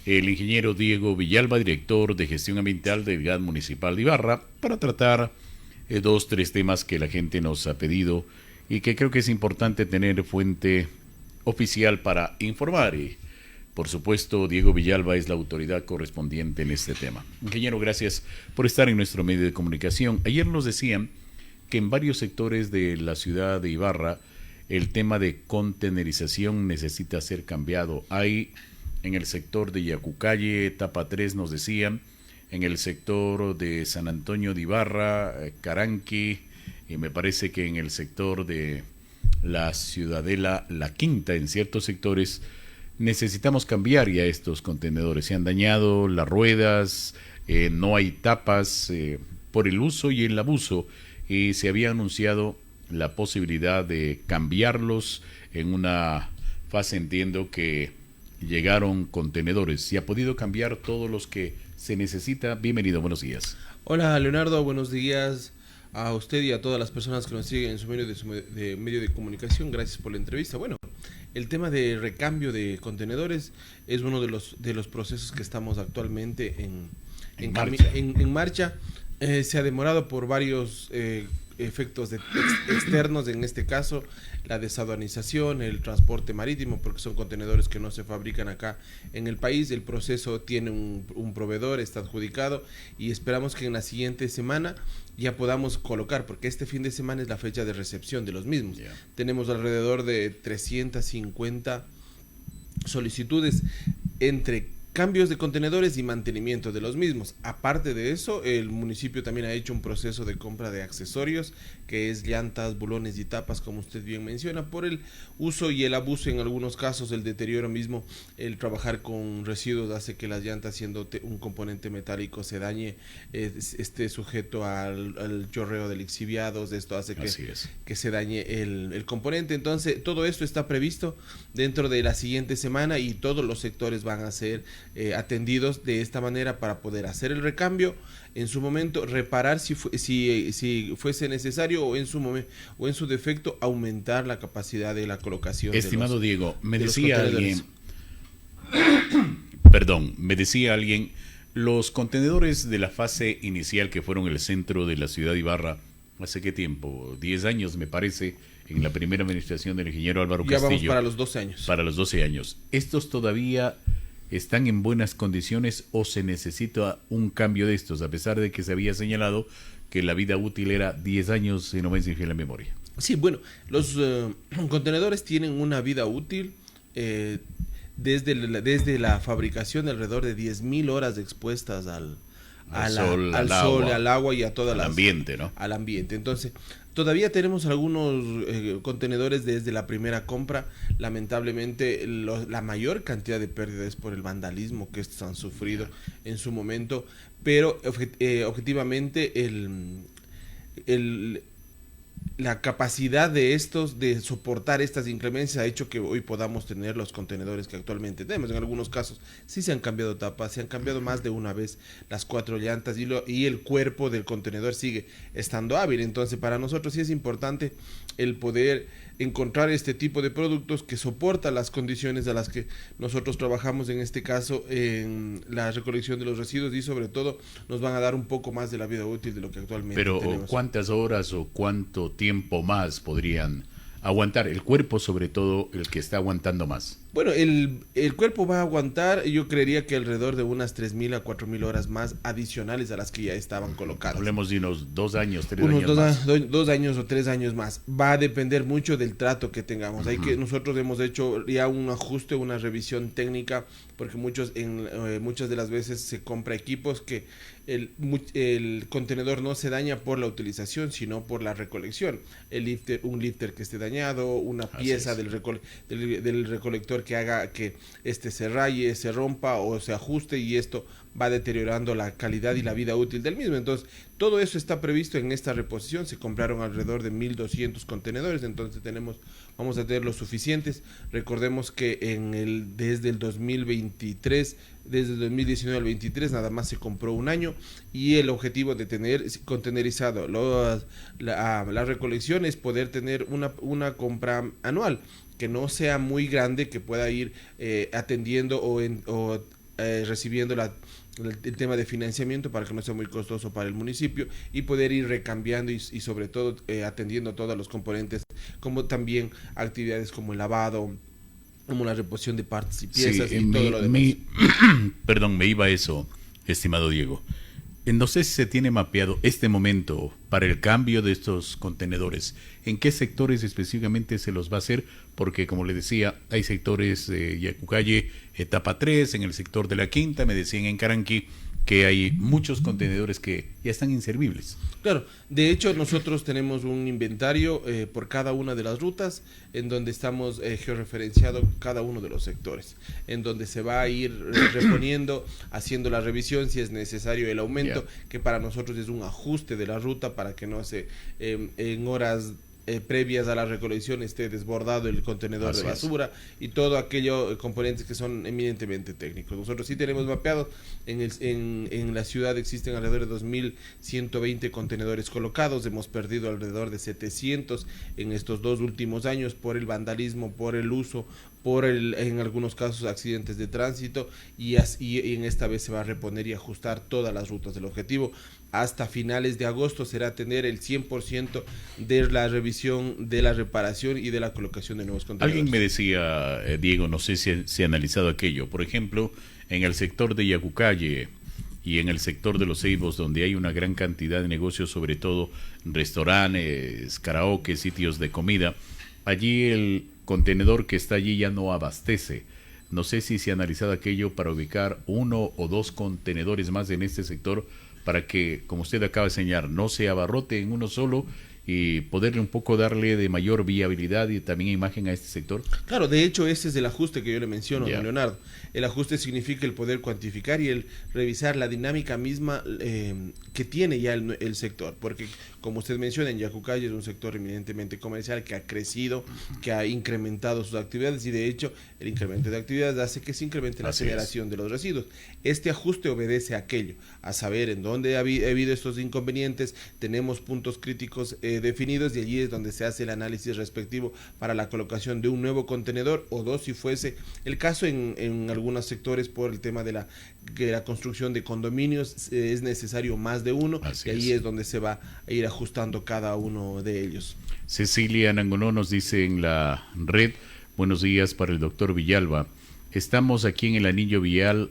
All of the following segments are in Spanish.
el ingeniero Diego Villalba, director de gestión ambiental del GAD Municipal de Ibarra, para tratar dos, tres temas que la gente nos ha pedido y que creo que es importante tener fuente oficial para informar. Y, por supuesto, Diego Villalba es la autoridad correspondiente en este tema. Ingeniero, gracias por estar en nuestro medio de comunicación. Ayer nos decían que en varios sectores de la ciudad de Ibarra el tema de contenerización necesita ser cambiado. Hay en el sector de Yacucalle, etapa 3 nos decían, en el sector de San Antonio de Ibarra, Caranqui, y me parece que en el sector de la Ciudadela, La Quinta, en ciertos sectores, necesitamos cambiar ya estos contenedores. Se han dañado las ruedas, no hay tapas por el uso y el abuso, y se había anunciado la posibilidad de cambiarlos en una fase, entiendo que llegaron contenedores. ¿Se ha podido cambiar todos los que se necesita? Bienvenido, buenos días. Hola Leonardo, buenos días a usted y a todas las personas que nos siguen en su medio de comunicación. Gracias por la entrevista. Bueno, el tema de recambio de contenedores es uno de los procesos que estamos actualmente en marcha. Se ha demorado por varios efectos externos, en este caso la desaduanización, el transporte marítimo, porque son contenedores que no se fabrican acá en el país. El proceso tiene un proveedor, está adjudicado, y esperamos que en la siguiente semana ya podamos colocar, porque este fin de semana es la fecha de recepción de los mismos. Tenemos alrededor de 350 solicitudes entre cambios de contenedores y mantenimiento de los mismos. Aparte de eso, el municipio también ha hecho un proceso de compra de accesorios, que es llantas, bulones y tapas, como usted bien menciona, por el uso y el abuso, en algunos casos el deterioro mismo. El trabajar con residuos hace que las llantas, siendo un componente metálico, se dañe, esté sujeto al chorreo de lixiviados. Esto hace que se dañe el componente. Entonces todo esto está previsto dentro de la siguiente semana, y todos los sectores van a ser atendidos de esta manera para poder hacer el recambio en su momento, reparar si fuese necesario, o en su defecto aumentar la capacidad de la colocación. Estimado Diego, me decía alguien, los contenedores de la fase inicial, que fueron el centro de la ciudad de Ibarra, ¿hace qué tiempo? 10 años me parece, en la primera administración del ingeniero Álvaro Castillo. Ya vamos para los 12 años. Para los 12 años. ¿Estos todavía están en buenas condiciones o se necesita un cambio de estos, a pesar de que se había señalado que la vida útil era 10 años, si no me es infiel la memoria? Sí, bueno, los contenedores tienen una vida útil desde la fabricación de alrededor de 10.000 horas expuestas al sol, al agua y a toda al ambiente, ¿no? Al ambiente. Entonces, todavía tenemos algunos contenedores desde la primera compra. Lamentablemente, la mayor cantidad de pérdidas es por el vandalismo que estos han sufrido en su momento, pero objetivamente la capacidad de estos de soportar estas inclemencias ha hecho que hoy podamos tener los contenedores que actualmente tenemos. En algunos casos sí se han cambiado tapas, se han cambiado más de una vez las 4 llantas, y el cuerpo del contenedor sigue estando hábil. Entonces, para nosotros sí es importante el poder encontrar este tipo de productos que soportan las condiciones a las que nosotros trabajamos, en este caso en la recolección de los residuos, y sobre todo nos van a dar un poco más de la vida útil de lo que actualmente tenemos. Pero ¿cuántas horas o cuánto tiempo más podrían aguantar el cuerpo, sobre todo el que está aguantando más? Bueno, el cuerpo va a aguantar, yo creería que alrededor de unas 3.000 a 4.000 horas más adicionales a las que ya estaban colocadas. Hablemos de unos 2 años, 3 años más. 2 años o 3 años más. Va a depender mucho del trato que tengamos. Nosotros hemos hecho ya un ajuste, una revisión técnica, porque muchas de las veces se compra equipos que el contenedor no se daña por la utilización, sino por la recolección. Un lifter que esté dañado, una pieza del recolector que haga que se raye, se rompa o se ajuste, y esto va deteriorando la calidad y la vida útil del mismo. Entonces, todo eso está previsto en esta reposición. Se compraron alrededor de 1.200 contenedores, entonces vamos a tener los suficientes. Recordemos que desde el 2023, desde el 2019 al 23, nada más se compró un año, y el objetivo de tener contenerizado la recolección es poder tener una compra anual, que no sea muy grande, que pueda ir atendiendo o recibiendo el tema de financiamiento para que no sea muy costoso para el municipio y poder ir recambiando y sobre todo atendiendo todos los componentes, como también actividades como el lavado, como la reposición de partes y piezas y todo lo demás. Perdón, me iba a eso, estimado Diego. No sé si se tiene mapeado este momento para el cambio de estos contenedores. ¿En qué sectores específicamente se los va a hacer? Porque, como le decía, hay sectores de Yacucalle, etapa 3, en el sector de la Quinta, me decían en Caranqui, que hay muchos contenedores que ya están inservibles. Claro, de hecho nosotros tenemos un inventario por cada una de las rutas en donde estamos georreferenciado cada uno de los sectores, en donde se va a ir reponiendo, haciendo la revisión si es necesario el aumento, que para nosotros es un ajuste de la ruta para que no se en horas previas a la recolección esté desbordado el contenedor Así de basura y todo aquello componentes que son eminentemente técnicos. Nosotros sí tenemos mapeado, en la ciudad existen alrededor de 2.120 contenedores colocados, hemos perdido alrededor de 700 en estos 2 últimos años por el vandalismo, por el uso, en algunos casos accidentes de tránsito y en esta vez se va a reponer y ajustar todas las rutas. El objetivo hasta finales de agosto será tener el 100% de la revisión, de la reparación y de la colocación de nuevos contenedores. Alguien me decía, Diego, no sé si ha analizado aquello, por ejemplo, en el sector de Yacucalle y en el sector de los Ceibos, donde hay una gran cantidad de negocios, sobre todo restaurantes, karaoke, sitios de comida, allí el contenedor que está allí ya no abastece. No sé si se ha analizado aquello para ubicar 1 o 2 contenedores más en este sector para que, como usted acaba de señalar, no se abarrote en uno solo y poderle un poco darle de mayor viabilidad y también imagen a este sector. Claro, de hecho ese es el ajuste que yo le menciono, don Leonardo. El ajuste significa el poder cuantificar y el revisar la dinámica misma que tiene ya el sector, porque como usted menciona, en Yacucalle es un sector eminentemente comercial que ha crecido, que ha incrementado sus actividades y de hecho el incremento de actividades hace que se incremente la generación de los residuos. Este ajuste obedece a aquello, a saber en dónde ha habido estos inconvenientes, tenemos puntos críticos definidos y allí es donde se hace el análisis respectivo para la colocación de un nuevo contenedor o 2 si fuese el caso en algunos sectores por el tema de la construcción de condominios es necesario más de uno y ahí es donde se va a ir ajustando cada uno de ellos. Cecilia Nangonó nos dice en la red, buenos días para el doctor Villalba, estamos aquí en el Anillo Vial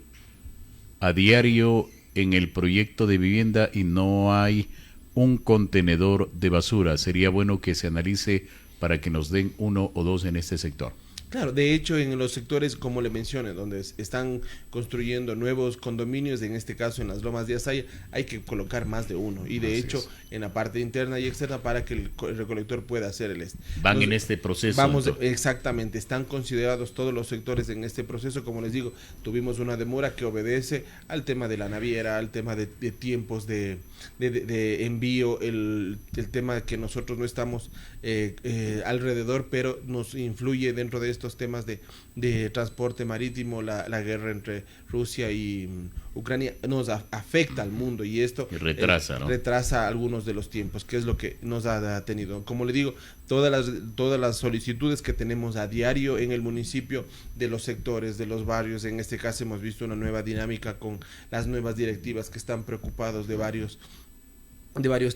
a diario en el proyecto de vivienda y no hay un contenedor de basura. Sería bueno que se analice para que nos den 1 o 2 en este sector. Claro, de hecho en los sectores, como le mencioné, donde están construyendo nuevos condominios, en este caso en las Lomas de Azaya, hay que colocar más de uno. Y de hecho, en la parte interna y externa para que el recolector pueda hacer el Van entonces, en este proceso. Vamos, exactamente, están considerados todos los sectores en este proceso. Como les digo, tuvimos una demora que obedece al tema de la naviera, al tema de tiempos de envío, el tema de que nosotros no estamos alrededor, pero nos influye dentro de estos temas de transporte marítimo, la guerra entre Rusia y Ucrania nos afecta al mundo y esto retrasa, ¿no? Retrasa algunos de los tiempos, que es lo que nos ha tenido. Como le digo, todas las solicitudes que tenemos a diario en el municipio de los sectores, de los barrios, en este caso hemos visto una nueva dinámica con las nuevas directivas que están preocupados de varios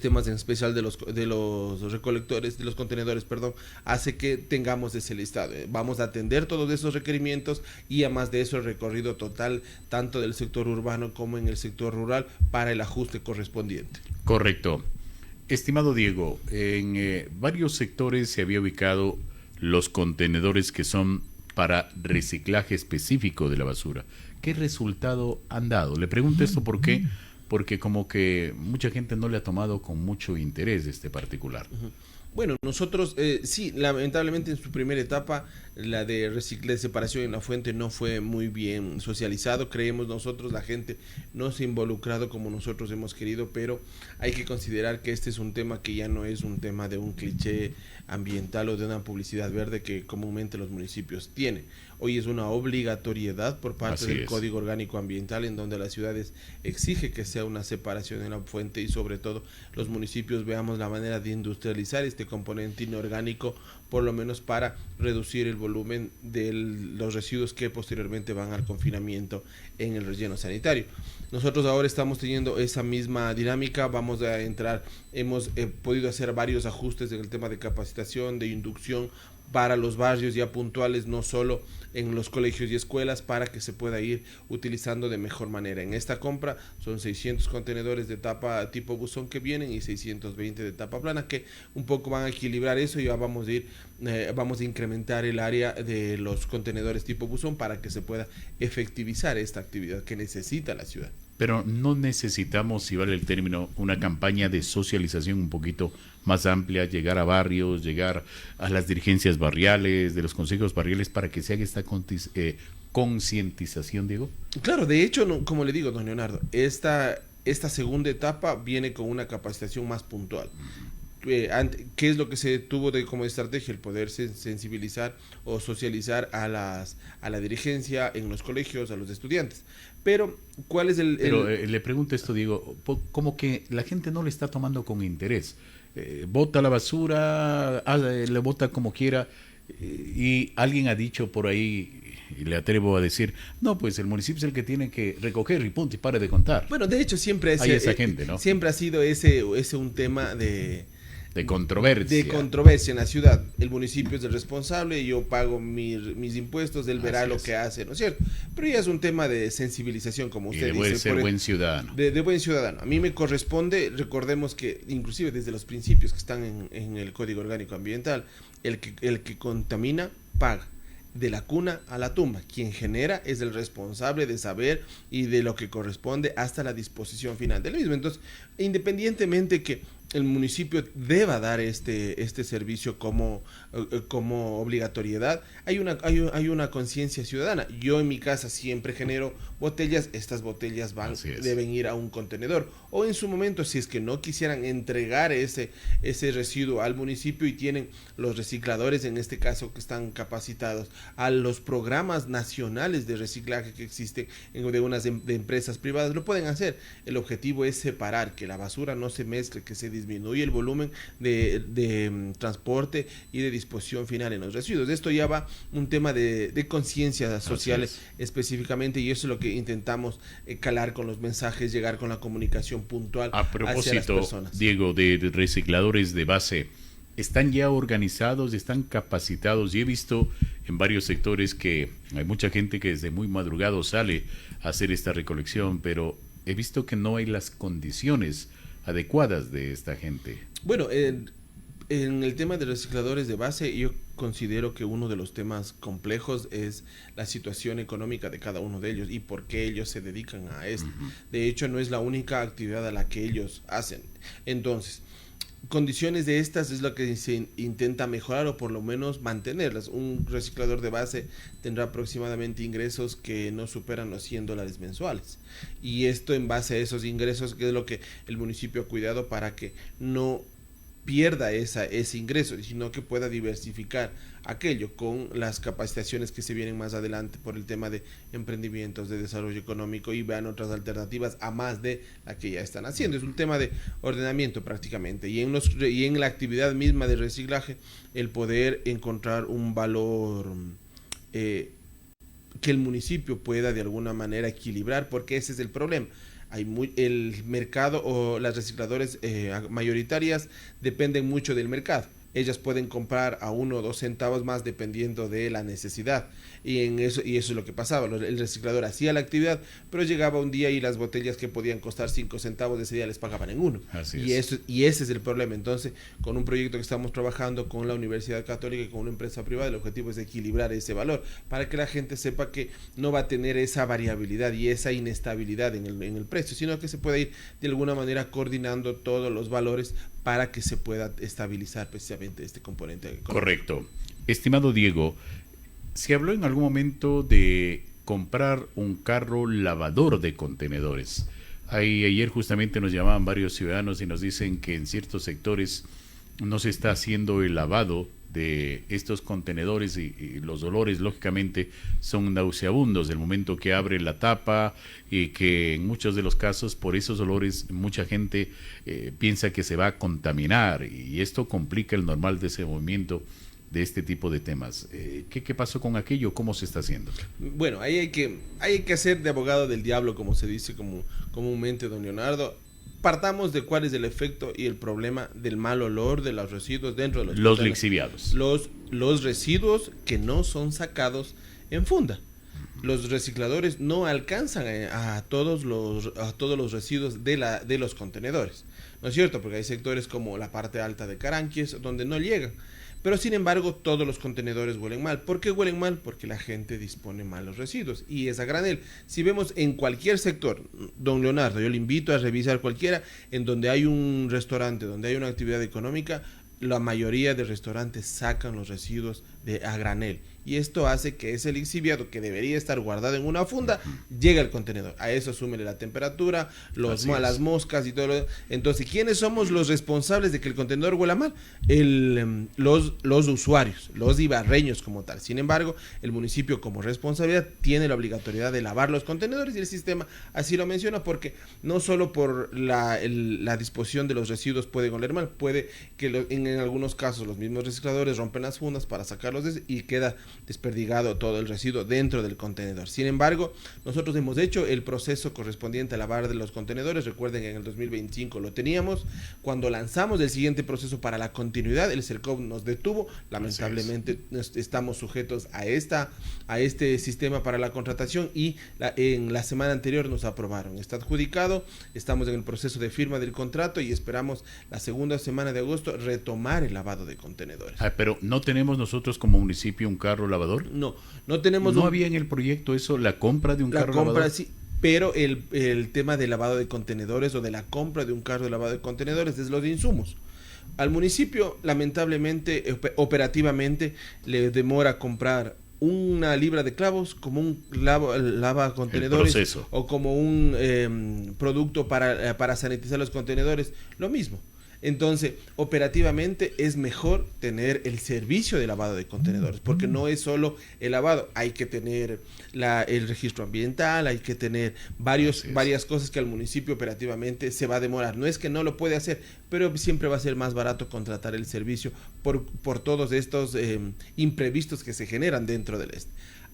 temas, en especial de los recolectores, de los contenedores, perdón, hace que tengamos ese listado. Vamos a atender todos esos requerimientos y además de eso el recorrido total tanto del sector urbano como en el sector rural para el ajuste correspondiente. Correcto. Estimado Diego, en varios sectores se había ubicado los contenedores que son para reciclaje específico de la basura. ¿Qué resultado han dado? Le pregunto esto porque como que mucha gente no le ha tomado con mucho interés este particular. Bueno, nosotros sí, lamentablemente en su primera etapa la de separación en la fuente no fue muy bien socializado, creemos nosotros, la gente no se ha involucrado como nosotros hemos querido, pero hay que considerar que este es un tema que ya no es un tema de un cliché ambiental o de una publicidad verde que comúnmente los municipios tienen. Hoy es una obligatoriedad por parte del Código Orgánico Ambiental en donde las ciudades exige que sea una separación en la fuente y sobre todo los municipios veamos la manera de industrializar este componente inorgánico por lo menos para reducir el volumen de los residuos que posteriormente van al confinamiento en el relleno sanitario. Nosotros ahora estamos teniendo esa misma dinámica, vamos a entrar, hemos podido hacer varios ajustes en el tema de capacitación, de inducción para los barrios ya puntuales, no solo en los colegios y escuelas, para que se pueda ir utilizando de mejor manera. En esta compra son 600 contenedores de tapa tipo buzón que vienen y 620 de tapa plana, que un poco van a equilibrar eso, y ya vamos a incrementar el área de los contenedores tipo buzón para que se pueda efectivizar esta actividad que necesita la ciudad. Pero no necesitamos, si vale el término, una campaña de socialización un poquito más amplia, llegar a barrios, llegar a las dirigencias barriales, de los consejos barriales, para que se haga esta concientización, Diego. Claro, de hecho, no, como le digo, don Leonardo, esta segunda etapa viene con una capacitación más puntual. ¿Qué es lo que se tuvo como estrategia? El poder sensibilizar o socializar a la dirigencia en los colegios, a los estudiantes. Pero, ¿cuál es le pregunto esto, Diego, como que la gente no le está tomando con interés. Bota la basura, le bota como quiera, y alguien ha dicho por ahí, y le atrevo a decir, no, pues el municipio es el que tiene que recoger y punto, y pare de contar. Bueno, de hecho siempre hay esa gente, ¿no? Siempre ha sido ese un tema de controversia. De controversia en la ciudad. El municipio es el responsable, yo pago mis impuestos, él verá lo que hace, ¿no es cierto? Pero ya es un tema de sensibilización, como usted dice. Debe ser buen ciudadano. De buen ciudadano. A mí me corresponde, recordemos que inclusive desde los principios que están en el Código Orgánico Ambiental, el que contamina, paga. De la cuna a la tumba, quien genera es el responsable de saber y de lo que corresponde hasta la disposición final del mismo. Entonces, independientemente que el municipio deba dar este servicio como obligatoriedad, hay una conciencia ciudadana. Yo en mi casa siempre genero botellas, estas botellas deben ir a un contenedor, o en su momento, si es que no quisieran entregar ese residuo al municipio y tienen los recicladores, en este caso, que están capacitados a los programas nacionales de reciclaje que existen de unas de empresas privadas, lo pueden hacer. El objetivo es separar, que la basura no se mezcle, que se disminuye el volumen de transporte y de disposición final en los residuos. Esto ya va un tema de conciencia social específicamente, y eso es lo que intentamos calar con los mensajes, llegar con la comunicación puntual hacia las personas. Diego, de recicladores de base, ¿están ya organizados, están capacitados? Y he visto en varios sectores que hay mucha gente que desde muy madrugado sale a hacer esta recolección, pero he visto que no hay las condiciones adecuadas de esta gente. Bueno, en el tema de recicladores de base, yo considero que uno de los temas complejos es la situación económica de cada uno de ellos y por qué ellos se dedican a esto. De hecho, no es la única actividad a la que ellos hacen. Entonces, condiciones de estas es lo que se intenta mejorar, o por lo menos mantenerlas. Un reciclador de base tendrá aproximadamente ingresos que no superan los $100 mensuales, y esto en base a esos ingresos, que es lo que el municipio ha cuidado para que no pierda ese ingreso, sino que pueda diversificar aquello con las capacitaciones que se vienen más adelante por el tema de emprendimientos, de desarrollo económico, y vean otras alternativas a más de la que ya están haciendo. Es un tema de ordenamiento prácticamente, y en la actividad misma de reciclaje, el poder encontrar un valor que el municipio pueda de alguna manera equilibrar, porque ese es el problema. El mercado o las recicladores mayoritarias dependen mucho del mercado. Ellas pueden comprar a 1 o 2 centavos más dependiendo de la necesidad, y eso es lo que pasaba. El reciclador hacía la actividad, pero llegaba un día y las botellas que podían costar 5 centavos ese día les pagaban en 1. Y ese es el problema. Entonces, con un proyecto que estamos trabajando con la Universidad Católica y con una empresa privada, el objetivo es equilibrar ese valor para que la gente sepa que no va a tener esa variabilidad y esa inestabilidad en el precio, sino que se puede ir de alguna manera coordinando todos los valores para que se pueda estabilizar precisamente este componente económico. Correcto. Estimado Diego, se habló en algún momento de comprar un carro lavador de contenedores. Ayer justamente nos llamaban varios ciudadanos y nos dicen que en ciertos sectores no se está haciendo el lavado de estos contenedores, y los olores lógicamente son nauseabundos del momento que abre la tapa, y que en muchos de los casos por esos olores mucha gente piensa que se va a contaminar, y esto complica el normal desenvolvimiento de este tipo de temas. ¿Qué pasó con aquello? ¿Cómo se está haciendo? Bueno, ahí hay que hacer de abogado del diablo, como se dice comúnmente, don Leonardo. Partamos de cuál es el efecto y el problema del mal olor de los residuos dentro de los lixiviados. Los residuos que no son sacados en funda. Los recicladores no alcanzan a todos los residuos de los contenedores, ¿no es cierto? Porque hay sectores como la parte alta de Caranquies donde no llegan. Pero sin embargo, todos los contenedores huelen mal. ¿Por qué huelen mal? Porque la gente dispone mal los residuos y es a granel. Si vemos en cualquier sector, don Leonardo, yo le invito a revisar cualquiera, en donde hay un restaurante, donde hay una actividad económica, la mayoría de restaurantes sacan los residuos a granel. Y esto hace que ese lixiviado que debería estar guardado en una funda llegue al contenedor. A eso súmele la temperatura, las moscas y todo lo. Entonces, ¿quiénes somos los responsables de que el contenedor huela mal? Los usuarios, los ibarreños como tal. Sin embargo, el municipio como responsabilidad tiene la obligatoriedad de lavar los contenedores y el sistema así lo menciona, porque no solo por la disposición de los residuos pueden oler mal, puede que en algunos casos los mismos recicladores rompen las fundas para sacarlos y queda desperdigado todo el residuo dentro del contenedor. Sin embargo, nosotros hemos hecho el proceso correspondiente a lavar de los contenedores. Recuerden que en el 2025 lo teníamos. Cuando lanzamos el siguiente proceso para la continuidad, el CERCOP nos detuvo. Lamentablemente estamos sujetos a este sistema para la contratación y en la semana anterior nos aprobaron. Está adjudicado, estamos en el proceso de firma del contrato y esperamos la segunda semana de agosto retomar el lavado de contenedores. Pero ¿no tenemos nosotros como municipio un carro lavador? No tenemos. ¿No había en el proyecto eso, la compra de un carro lavador? La compra sí, pero el tema del lavado de contenedores o de la compra de un carro de lavado de contenedores es los insumos. Al municipio, lamentablemente, operativamente, le demora comprar una libra de clavos como un lava contenedores o como un producto para sanitizar los contenedores, lo mismo. Entonces, operativamente es mejor tener el servicio de lavado de contenedores, porque no es solo el lavado, hay que tener el registro ambiental, hay que tener varias cosas que al municipio operativamente se va a demorar. No es que no lo puede hacer, pero siempre va a ser más barato contratar el servicio por todos estos imprevistos que se generan dentro del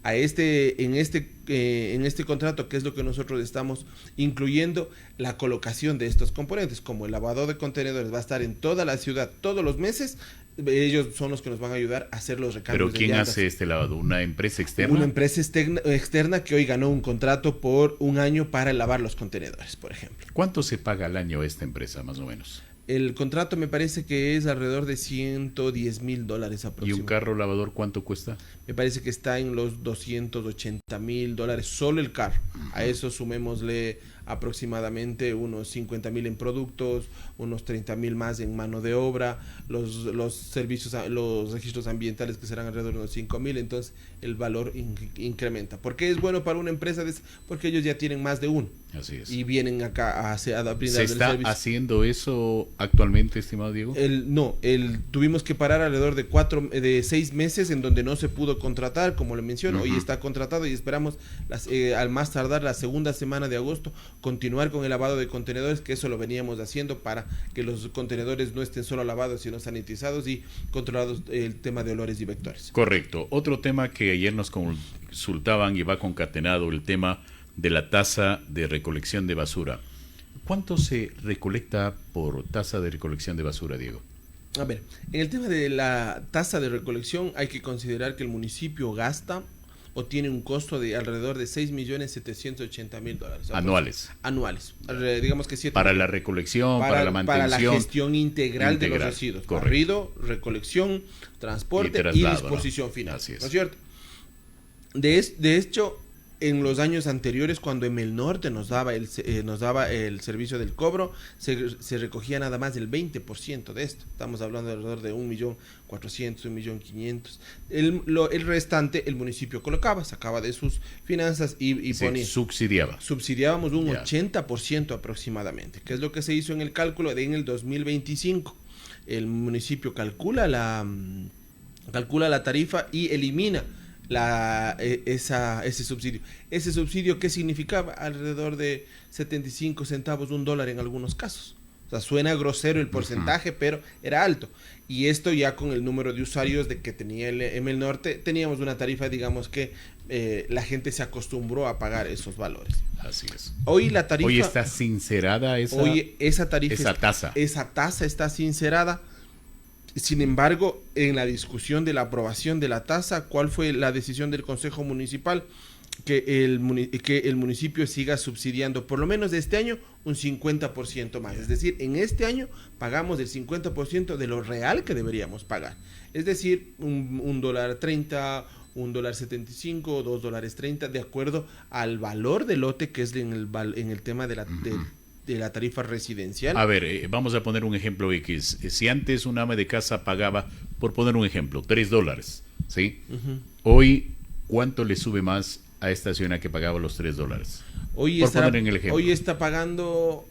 en este contrato, que es lo que nosotros estamos incluyendo, la colocación de estos componentes, como el lavado de contenedores va a estar en toda la ciudad todos los meses. Ellos son los que nos van a ayudar a hacer los recambios. ¿Pero quién hace este lavado? ¿Una empresa externa? Una empresa externa que hoy ganó un contrato por un año para lavar los contenedores, por ejemplo. ¿Cuánto se paga al año esta empresa, más o menos? El contrato me parece que es alrededor de $110,000 aproximadamente. ¿Y un carro lavador cuánto cuesta? Me parece que está en los $280,000 solo el carro. A eso sumémosle aproximadamente unos 50,000 en productos, unos 30,000 más en mano de obra, los servicios, los registros ambientales que serán alrededor de unos 5,000. Entonces el valor incrementa. ¿Por qué es bueno para una empresa? Porque ellos ya tienen más de uno. Así es. Y vienen acá a brindar el servicio. ¿Se está haciendo eso actualmente, estimado Diego? Tuvimos que parar alrededor de 6 meses en donde no se pudo contratar, como le menciono. Hoy está contratado y esperamos al más tardar la segunda semana de agosto continuar con el lavado de contenedores, que eso lo veníamos haciendo para que los contenedores no estén solo lavados, sino sanitizados y controlados el tema de olores y vectores. Correcto. Otro tema que ayer nos consultaban y va concatenado, el tema de la tasa de recolección de basura. ¿Cuánto se recolecta por tasa de recolección de basura, Diego? A ver, en el tema de la tasa de recolección hay que considerar que el municipio gasta o tiene un costo de alrededor de $6,780,000 anuales. Digamos que 7 para la recolección, para la mantención, para la gestión integral de los residuos, barrido, recolección, transporte y disposición final, ¿no es cierto? De hecho, en los años anteriores, cuando Emel Norte nos daba el servicio del cobro, se recogía nada más el 20% de esto. Estamos hablando de alrededor de 1.400.000, 1.500.000. El restante el municipio colocaba, sacaba de sus finanzas y ponía. Subsidiábamos un 80% aproximadamente, que es lo que se hizo en el cálculo en el 2025. El municipio calcula la tarifa y elimina ese subsidio. Ese subsidio, ¿qué significaba? Alrededor de 75 centavos, $1 en algunos casos. O sea, suena grosero el porcentaje, pero era alto. Y esto ya con el número de usuarios de que tenía el ML Norte, teníamos una tarifa, digamos que la gente se acostumbró a pagar esos valores. Así es. Hoy la tarifa... Hoy está sincerada esa tarifa... Esa tasa. Esa tasa está sincerada. Sin embargo, en la discusión de la aprobación de la tasa, ¿cuál fue la decisión del Consejo Municipal? Que el municipio siga subsidiando, por lo menos de este año, un 50% más. Es decir, en este año pagamos el 50% de lo real que deberíamos pagar. Es decir, un $1.30, $1.75, $2.30, de acuerdo al valor del lote que es en el tema de la tarifa residencial. A ver, vamos a poner un ejemplo X. Si antes un ama de casa pagaba, por poner un ejemplo, $3, ¿sí? Hoy, ¿cuánto le sube más a esta ciudad que pagaba los $3? Hoy está pagando...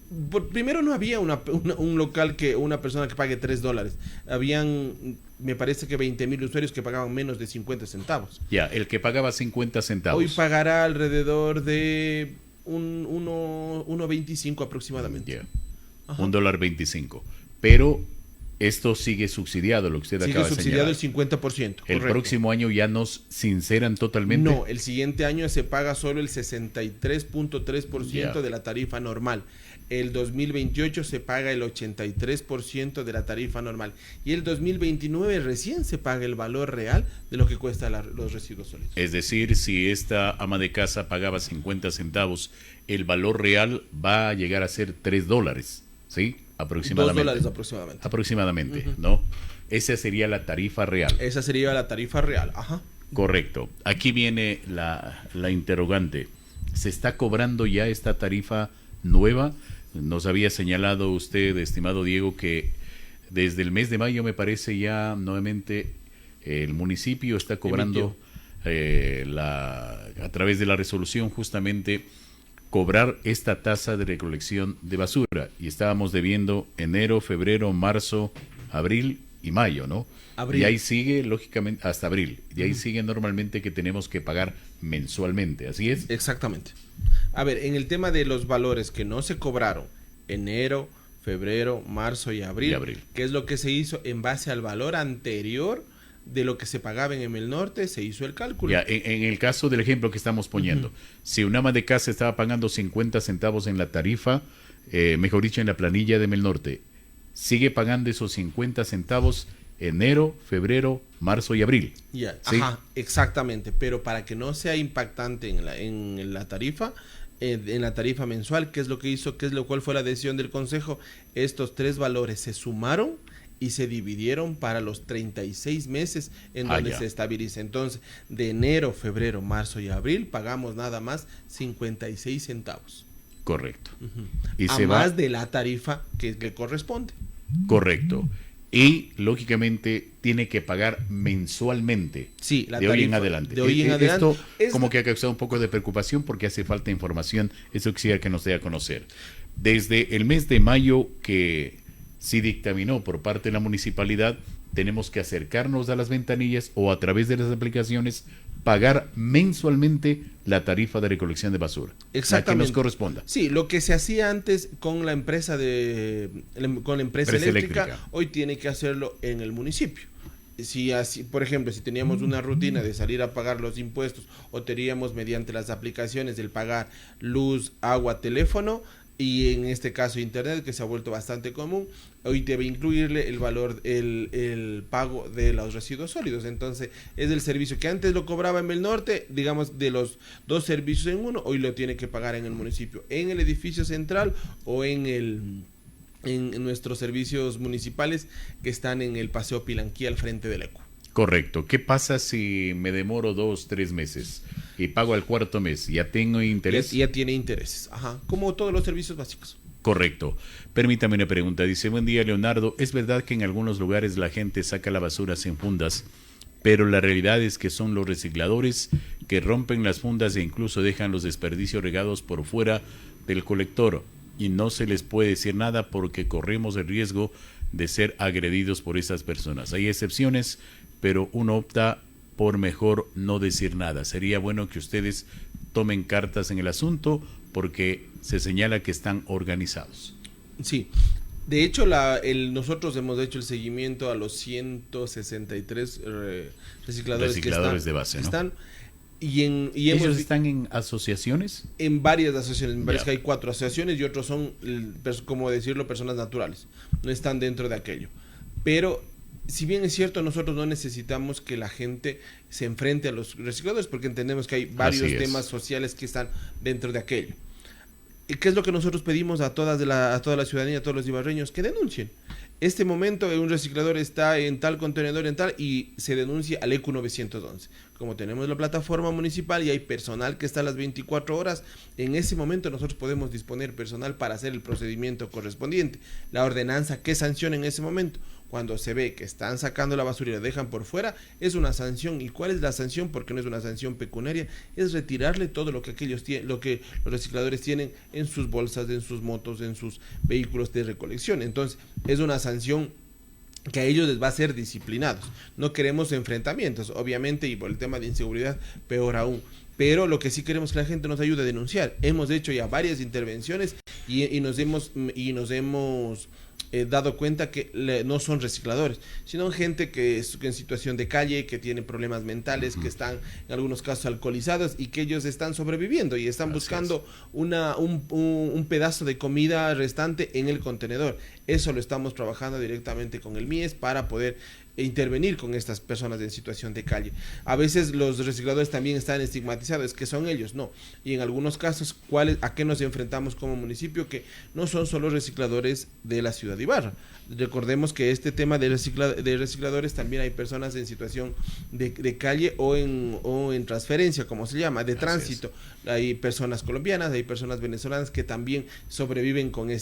Primero no había un local una persona que pague $3. Habían, me parece que 20,000 usuarios que pagaban menos de 50 centavos. Ya, el que pagaba 50 centavos. Hoy pagará alrededor de $1.25 aproximadamente. Ya, $1.25. Pero esto sigue subsidiado, lo que usted acaba de señalar. Sigue subsidiado el 50%. El correcto. próximo año ya nos sinceran totalmente. No, el siguiente año se paga solo el 63.3% de la tarifa normal. El 2028 se paga el 83% de la tarifa normal. Y el 2029 recién se paga el valor real de lo que cuesta los residuos sólidos. Es decir, si esta ama de casa pagaba 50 centavos, el valor real va a llegar a ser $3, ¿sí? Aproximadamente. $2 aproximadamente, ¿no? Esa sería la tarifa real. Esa sería la tarifa real, ajá. Correcto. Aquí viene la interrogante. ¿Se está cobrando ya esta tarifa nueva? Nos había señalado usted, estimado Diego, que desde el mes de mayo, me parece, ya nuevamente el municipio está cobrando a través de la resolución justamente cobrar esta tasa de recolección de basura. Y estábamos debiendo enero, febrero, marzo, abril y mayo, ¿no? Abril. Y ahí sigue, lógicamente, hasta abril. Y ahí sigue normalmente que tenemos que pagar mensualmente, ¿así es? Exactamente. A ver, en el tema de los valores que no se cobraron, enero, febrero, marzo y abril, ¿qué es lo que se hizo? En base al valor anterior de lo que se pagaba en el norte, se hizo el cálculo. Ya, en el caso del ejemplo que estamos poniendo, si un ama de casa estaba pagando 50 centavos en la tarifa, mejor dicho, en la planilla de el norte, sigue pagando esos 50 centavos enero, febrero, marzo y abril. Ya, ¿sí? Ajá, exactamente, pero para que no sea impactante en la tarifa, en la tarifa mensual, ¿qué es lo que hizo? ¿Cuál fue la decisión del consejo? Estos tres valores se sumaron y se dividieron para los 36 meses en donde se estabiliza. Entonces, de enero, febrero, marzo y abril pagamos nada más 56 centavos. Correcto. Y a más de la tarifa que le corresponde. Correcto. Y, lógicamente, tiene que pagar mensualmente. Sí, la de tarifa, hoy en adelante. De hoy en adelante. Esto como que ha causado un poco de preocupación porque hace falta información. Eso quisiera que nos dé a conocer. Desde el mes de mayo que sí dictaminó por parte de la municipalidad, tenemos que acercarnos a las ventanillas o a través de las aplicaciones pagar mensualmente la tarifa de recolección de basura. Exactamente. A que nos corresponda. Sí, lo que se hacía antes con la empresa eléctrica, hoy tiene que hacerlo en el municipio. Si así, por ejemplo, si teníamos una rutina de salir a pagar los impuestos o teníamos mediante las aplicaciones el pagar luz, agua, teléfono, y en este caso internet, que se ha vuelto bastante común, hoy debe incluirle el valor, el pago de los residuos sólidos. Entonces es el servicio que antes lo cobraba en el norte, digamos de los dos servicios en uno, hoy lo tiene que pagar en el municipio, en el edificio central o en nuestros servicios municipales que están en el Paseo Pilanquí al frente del ECU. Correcto. ¿Qué pasa si me demoro 2, 3 meses y pago al cuarto mes? ¿Ya tengo interés? Ya tiene intereses, como todos los servicios básicos. Correcto. Permítame una pregunta. Dice, buen día, Leonardo. ¿Es verdad que en algunos lugares la gente saca la basura sin fundas, pero la realidad es que son los recicladores que rompen las fundas e incluso dejan los desperdicios regados por fuera del colector y no se les puede decir nada porque corremos el riesgo de ser agredidos por esas personas? Hay excepciones, pero uno opta por mejor no decir nada. Sería bueno que ustedes tomen cartas en el asunto porque se señala que están organizados. Sí, De hecho, nosotros hemos hecho el seguimiento a los 163 recicladores de base, ¿no? están ¿Ellos están en asociaciones? En varias asociaciones, me parece Ya. que hay 4 asociaciones y otros son, como decirlo, personas naturales. No están dentro de aquello. Pero, si bien es cierto, nosotros no necesitamos que la gente se enfrente a los recicladores porque entendemos que hay varios temas sociales que están dentro de aquello. ¿Qué es lo que nosotros pedimos a toda la ciudadanía, a todos los ibarreños? Que denuncien. Este momento un reciclador está en tal contenedor, en tal, y se denuncia al ECU 911. Como tenemos la plataforma municipal y hay personal que está a las 24 horas, en ese momento nosotros podemos disponer personal para hacer el procedimiento correspondiente. La ordenanza que sanciona en ese momento, cuando se ve que están sacando la basura y la dejan por fuera, es una sanción. ¿Y cuál es la sanción? Porque no es una sanción pecuniaria, es retirarle todo lo que lo que los recicladores tienen en sus bolsas, en sus motos, en sus vehículos de recolección. Entonces, es una sanción que a ellos les va a ser disciplinados. No queremos enfrentamientos, obviamente, y por el tema de inseguridad, peor aún. Pero lo que sí queremos es que la gente nos ayude a denunciar. Hemos hecho ya varias intervenciones y nos hemos dado cuenta que no son recicladores, sino gente que es en situación de calle, que tiene problemas mentales, que están en algunos casos alcoholizados y que ellos están sobreviviendo y están buscando un pedazo de comida restante en el contenedor. Eso lo estamos trabajando directamente con el MIES para poder intervenir con estas personas en situación de calle. A veces los recicladores también están estigmatizados, es que son ellos, no. Y en algunos casos, ¿a qué nos enfrentamos como municipio? Que no son solo recicladores de la ciudad de Ibarra. Recordemos que este tema de recicladores también hay personas en situación de calle o en transferencia, como se llama, de tránsito. Hay personas colombianas, hay personas venezolanas que también sobreviven en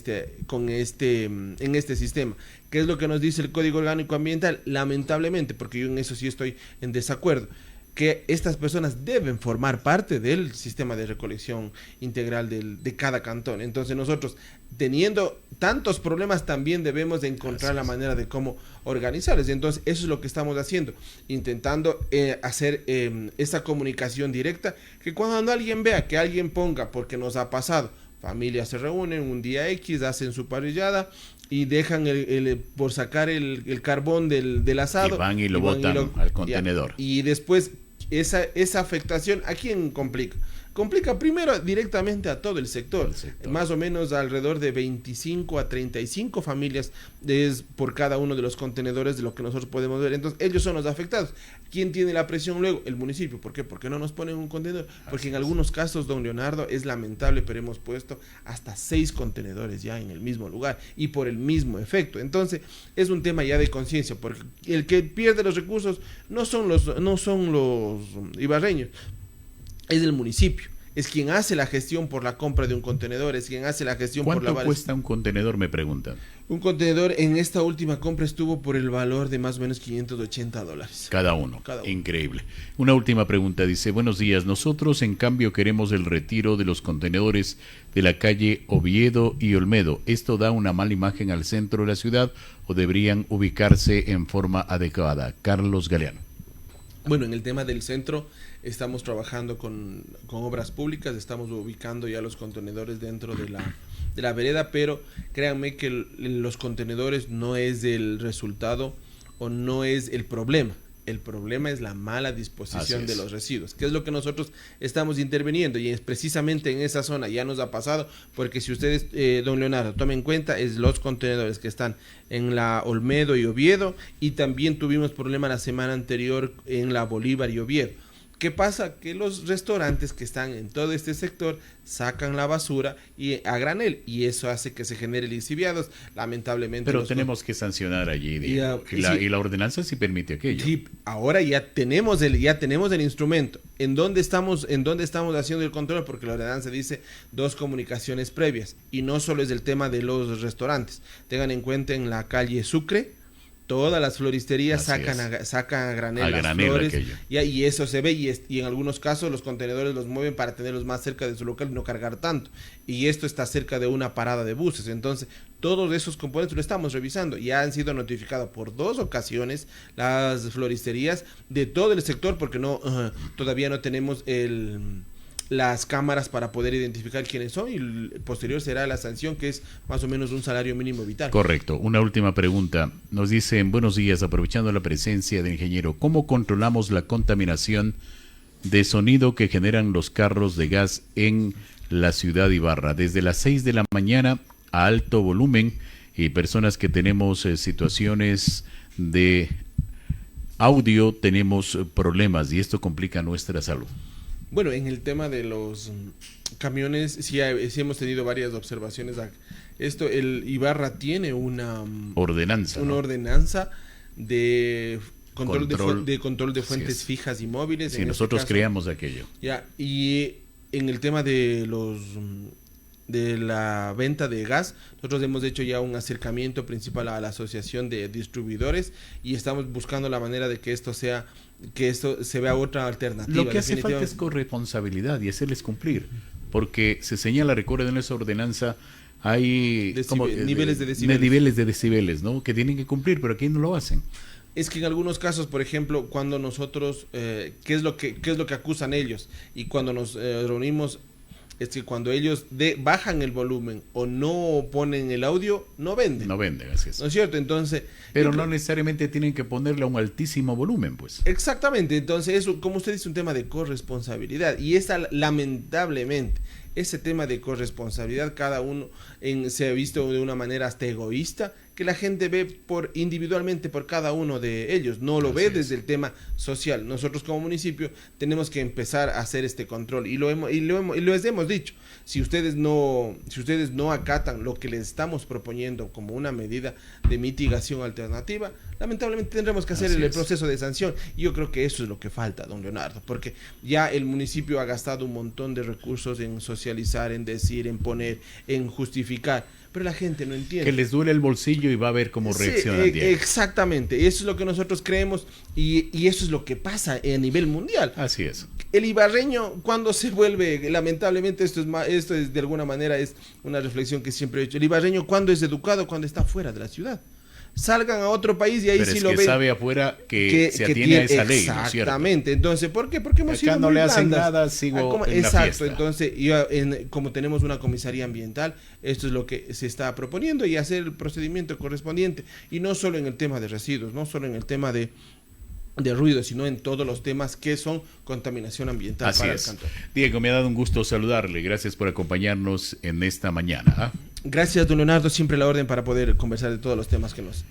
este sistema. ¿Qué es lo que nos dice el Código Orgánico Ambiental? Lamentablemente, porque yo en eso sí estoy en desacuerdo, que estas personas deben formar parte del sistema de recolección integral de cada cantón. Entonces nosotros, teniendo tantos problemas, también debemos de encontrar la manera de cómo organizarles. Entonces eso es lo que estamos haciendo, intentando hacer esa comunicación directa, que cuando alguien vea que alguien ponga, porque nos ha pasado, familias se reúnen un día X, hacen su parrillada y dejan por sacar el carbón del asado. Y van y lo botan al contenedor. Y después esa afectación, ¿a quién complica? Complica primero directamente a todo el sector. Más o menos alrededor de 25 a 35 familias es por cada uno de los contenedores de lo que nosotros podemos ver. Entonces ellos son los afectados. ¿Quién tiene la presión luego? El municipio. ¿Por qué? Porque no nos ponen un contenedor. Porque en algunos casos, don Leonardo, es lamentable, pero hemos puesto hasta 6 contenedores ya en el mismo lugar y por el mismo efecto. Entonces es un tema ya de conciencia, porque el que pierde los recursos no son los ibarreños, es el municipio. Es quien hace la gestión por la compra de un contenedor, es quien hace la gestión por la... ¿Cuánto cuesta un contenedor, me preguntan? Un contenedor en esta última compra estuvo por el valor de más o menos $580. Cada uno. Increíble. Una última pregunta, dice: buenos días, nosotros en cambio queremos el retiro de los contenedores de la calle Oviedo y Olmedo. ¿Esto da una mala imagen al centro de la ciudad o deberían ubicarse en forma adecuada? Carlos Galeano. Bueno, en el tema del centro estamos trabajando con obras públicas, estamos ubicando ya los contenedores dentro de la vereda, pero créanme que los contenedores no es el resultado o no es el problema. El problema es la mala disposición de los residuos, que es lo que nosotros estamos interviniendo, y es precisamente en esa zona. Ya nos ha pasado, porque si ustedes, don Leonardo, tomen en cuenta, es los contenedores que están en la Olmedo y Oviedo, y también tuvimos problema la semana anterior en la Bolívar y Oviedo. ¿Qué pasa? Que los restaurantes que están en todo este sector sacan la basura a granel, y eso hace que se genere lixiviados, lamentablemente. Pero tenemos que sancionar allí, y la ordenanza sí permite aquello. Sí, ahora ya tenemos el instrumento. ¿En dónde estamos haciendo el control? Porque la ordenanza dice 2 comunicaciones previas, y no solo es el tema de los restaurantes. Tengan en cuenta en la calle Sucre, todas las floristerías sacan a granel las flores, y eso se ve, y en algunos casos los contenedores los mueven para tenerlos más cerca de su local y no cargar tanto, y esto está cerca de una parada de buses. Entonces todos esos componentes lo estamos revisando. Ya han sido notificados por 2 ocasiones las floristerías de todo el sector, porque todavía no tenemos las cámaras para poder identificar quiénes son, y el posterior será la sanción, que es más o menos un salario mínimo vital. Correcto. Una última pregunta. Nos dicen, buenos días, aprovechando la presencia del ingeniero, ¿cómo controlamos la contaminación de sonido que generan los carros de gas en la ciudad de Ibarra? Desde las 6 de la mañana a alto volumen, y personas que tenemos situaciones de audio, tenemos problemas y esto complica nuestra salud. Bueno, en el tema de los camiones, sí hemos tenido varias observaciones. El Ibarra tiene una ordenanza, una ¿no? ordenanza de control de fuentes es. fijas y móviles. Sí, nosotros creamos aquello. Ya, y en el tema de la venta de gas, nosotros hemos hecho ya un acercamiento principal a la asociación de distribuidores y estamos buscando la manera de que esto se vea otra alternativa. Lo que hace falta es corresponsabilidad y hacerles cumplir, porque se señala, recuerden, en esa ordenanza hay niveles de decibeles, ¿no? Que tienen que cumplir, pero aquí no lo hacen. Es que en algunos casos, por ejemplo, cuando nosotros, ¿qué es lo que acusan ellos? Y cuando nos reunimos, es que cuando ellos bajan el volumen o no ponen el audio, no venden. No venden, así es. ¿No es cierto? Entonces... Pero no necesariamente tienen que ponerle a un altísimo volumen, pues. Exactamente. Entonces, eso, como usted dice, un tema de corresponsabilidad. Y lamentablemente, ese tema de corresponsabilidad, cada uno se ha visto de una manera hasta egoísta, que la gente ve individualmente por cada uno de ellos, no lo ve desde el tema social. Nosotros como municipio tenemos que empezar a hacer este control y les hemos dicho, si ustedes no acatan lo que les estamos proponiendo como una medida de mitigación alternativa, lamentablemente tendremos que hacer el proceso de sanción. Y yo creo que eso es lo que falta, don Leonardo, porque ya el municipio ha gastado un montón de recursos en socializar, en decir, en poner, en justificar, pero la gente no entiende. Que les duele el bolsillo y va a ver cómo reaccionan. Exactamente, eso es lo que nosotros creemos y eso es lo que pasa a nivel mundial. Así es. El ibarreño, cuando se vuelve, lamentablemente esto es de alguna manera es una reflexión que siempre he hecho, el ibarreño cuando es educado, cuando está fuera de la ciudad. Salgan a otro país y ahí pero sí es lo que ven. sabe afuera que se atiene a esa ley, ¿no es cierto? Exactamente. Entonces, ¿por qué? Porque hemos acá sido no muy le hacen blandas. nada, sigo en la exacto. fiesta. Entonces, como tenemos una comisaría ambiental, esto es lo que se está proponiendo y hacer el procedimiento correspondiente. Y no solo en el tema de residuos, no solo en el tema de ruido, sino en todos los temas que son contaminación ambiental. Así para es. el cantón. Diego, me ha dado un gusto saludarle. Gracias por acompañarnos en esta mañana. Gracias, don Leonardo. Siempre la orden para poder conversar de todos los temas que nos